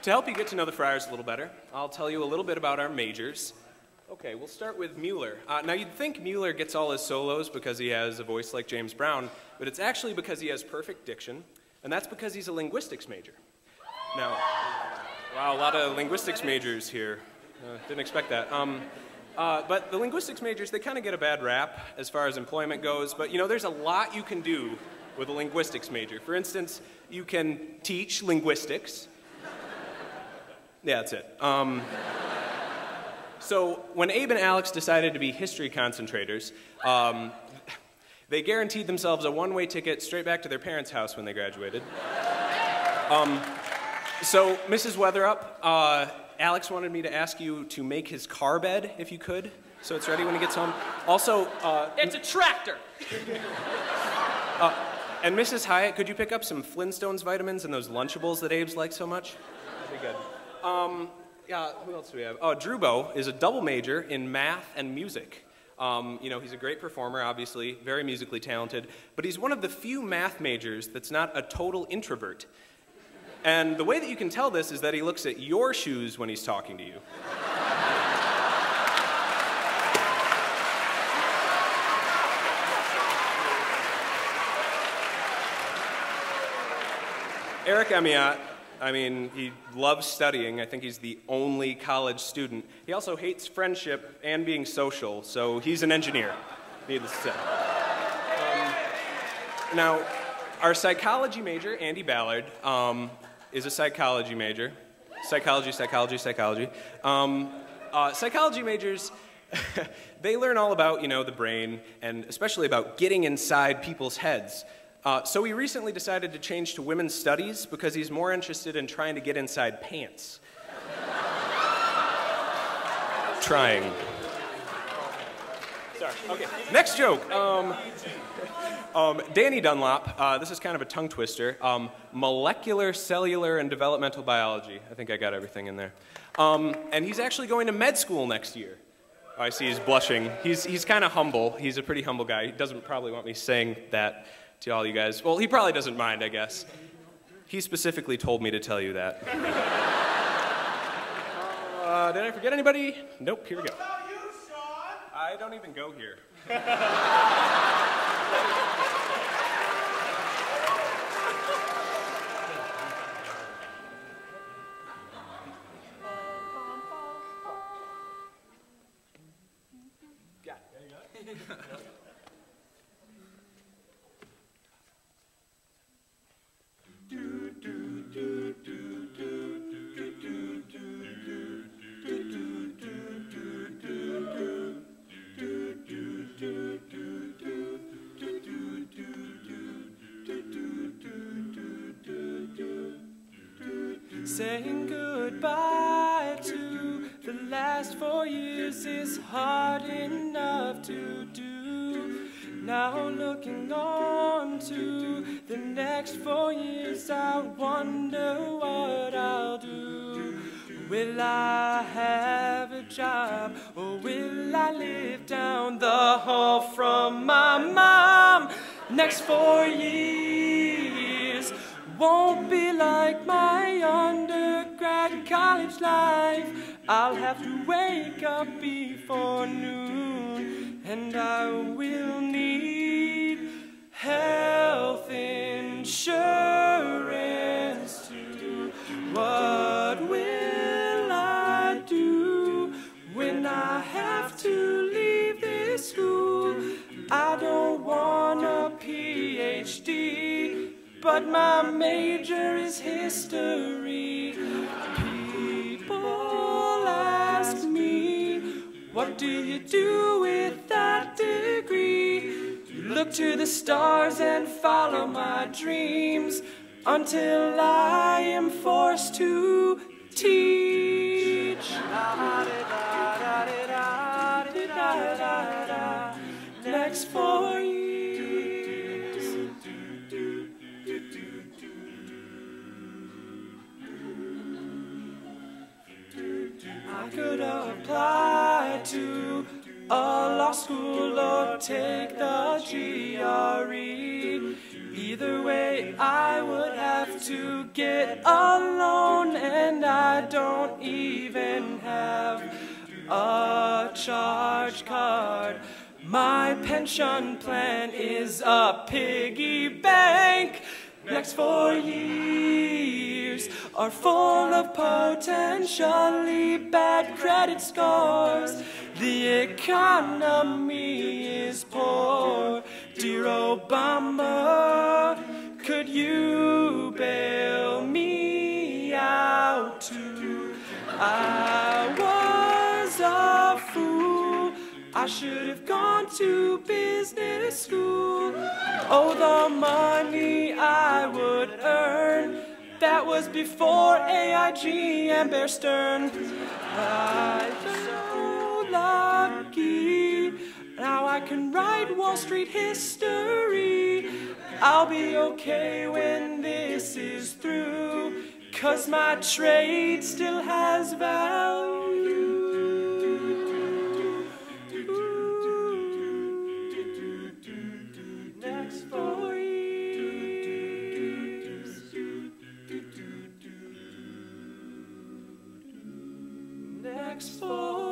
To help you get to know the Friars a little better, I'll tell you a little bit about our majors. Okay, we'll start with Mueller. Now you'd think Mueller gets all his solos because he has a voice like James Brown, but it's actually because he has perfect diction, and that's because he's a linguistics major. Now, wow, a lot of linguistics majors here. Didn't expect that. But the linguistics majors, they kind of get a bad rap as far as employment goes, but you know, there's a lot you can do with a linguistics major. For instance, you can teach linguistics. Yeah, that's it. So when Abe and Alex decided to be history concentrators, they guaranteed themselves a one-way ticket straight back to their parents' house when they graduated. So, Mrs. Weatherup, Alex wanted me to ask you to make his car bed, if you could, so it's ready when he gets home. Also, it's a tractor! And Mrs. Hyatt, could you pick up some Flintstones vitamins and those Lunchables that Abe's like so much? That'd be good. Yeah, who else do we have? Oh, Drubo is a double major in math and music. You know, he's a great performer, obviously, very musically talented, but he's one of the few math majors that's not a total introvert. And the way that you can tell this is that he looks at your shoes when he's talking to you. Eric Emiot, I mean, he loves studying. I think he's the only college student. He also hates friendship and being social, so he's an engineer, needless to say. Now, our psychology major, Andy Ballard, is a psychology major. Psychology. Psychology majors, they learn all about, you know, the brain, and especially about getting inside people's heads. So he recently decided to change to women's studies because he's more interested in trying to get inside pants. Trying. Sorry, okay. Next joke. Danny Dunlop, this is kind of a tongue twister. Molecular, cellular, and developmental biology. I think I got everything in there. And he's actually going to med school next year. Oh, I see he's blushing. He's kind of humble. He's a pretty humble guy. He doesn't probably want me saying that to all you guys. Well, he probably doesn't mind, I guess. He specifically told me to tell you that. Did I forget anybody? Nope, here we go. What about you, Sean? I don't even go here. Saying goodbye to the last 4 years is hard enough to do. Now looking on to the next 4 years, I wonder what I'll do. Will I have a job, or will I live down the hall from my mom? Next 4 years won't be like my undergrad college life. I'll have to wake up before noon, and I will need health insurance too. What will I do when I have to leave this school? I don't want a PhD, but my major is history. People ask me, what do you do with that degree? Look to the stars and follow my dreams until I am forced to teach. Next 4 years. I could apply to a law school or take the GRE. Either way, I would have to get a loan, and I a charge card. My pension plan is a piggy bank. Next 4 years are full of potentially bad credit scores. The economy is poor. Dear Obama, could you bail me out too? I was a fool. I should have gone to business school. Oh, the money I would earn, that was before AIG and Bear Stearns. I'm so lucky. Now I can write Wall Street history. I'll be okay when this is through, 'cause my trade still has value. Next 4 years. Next 4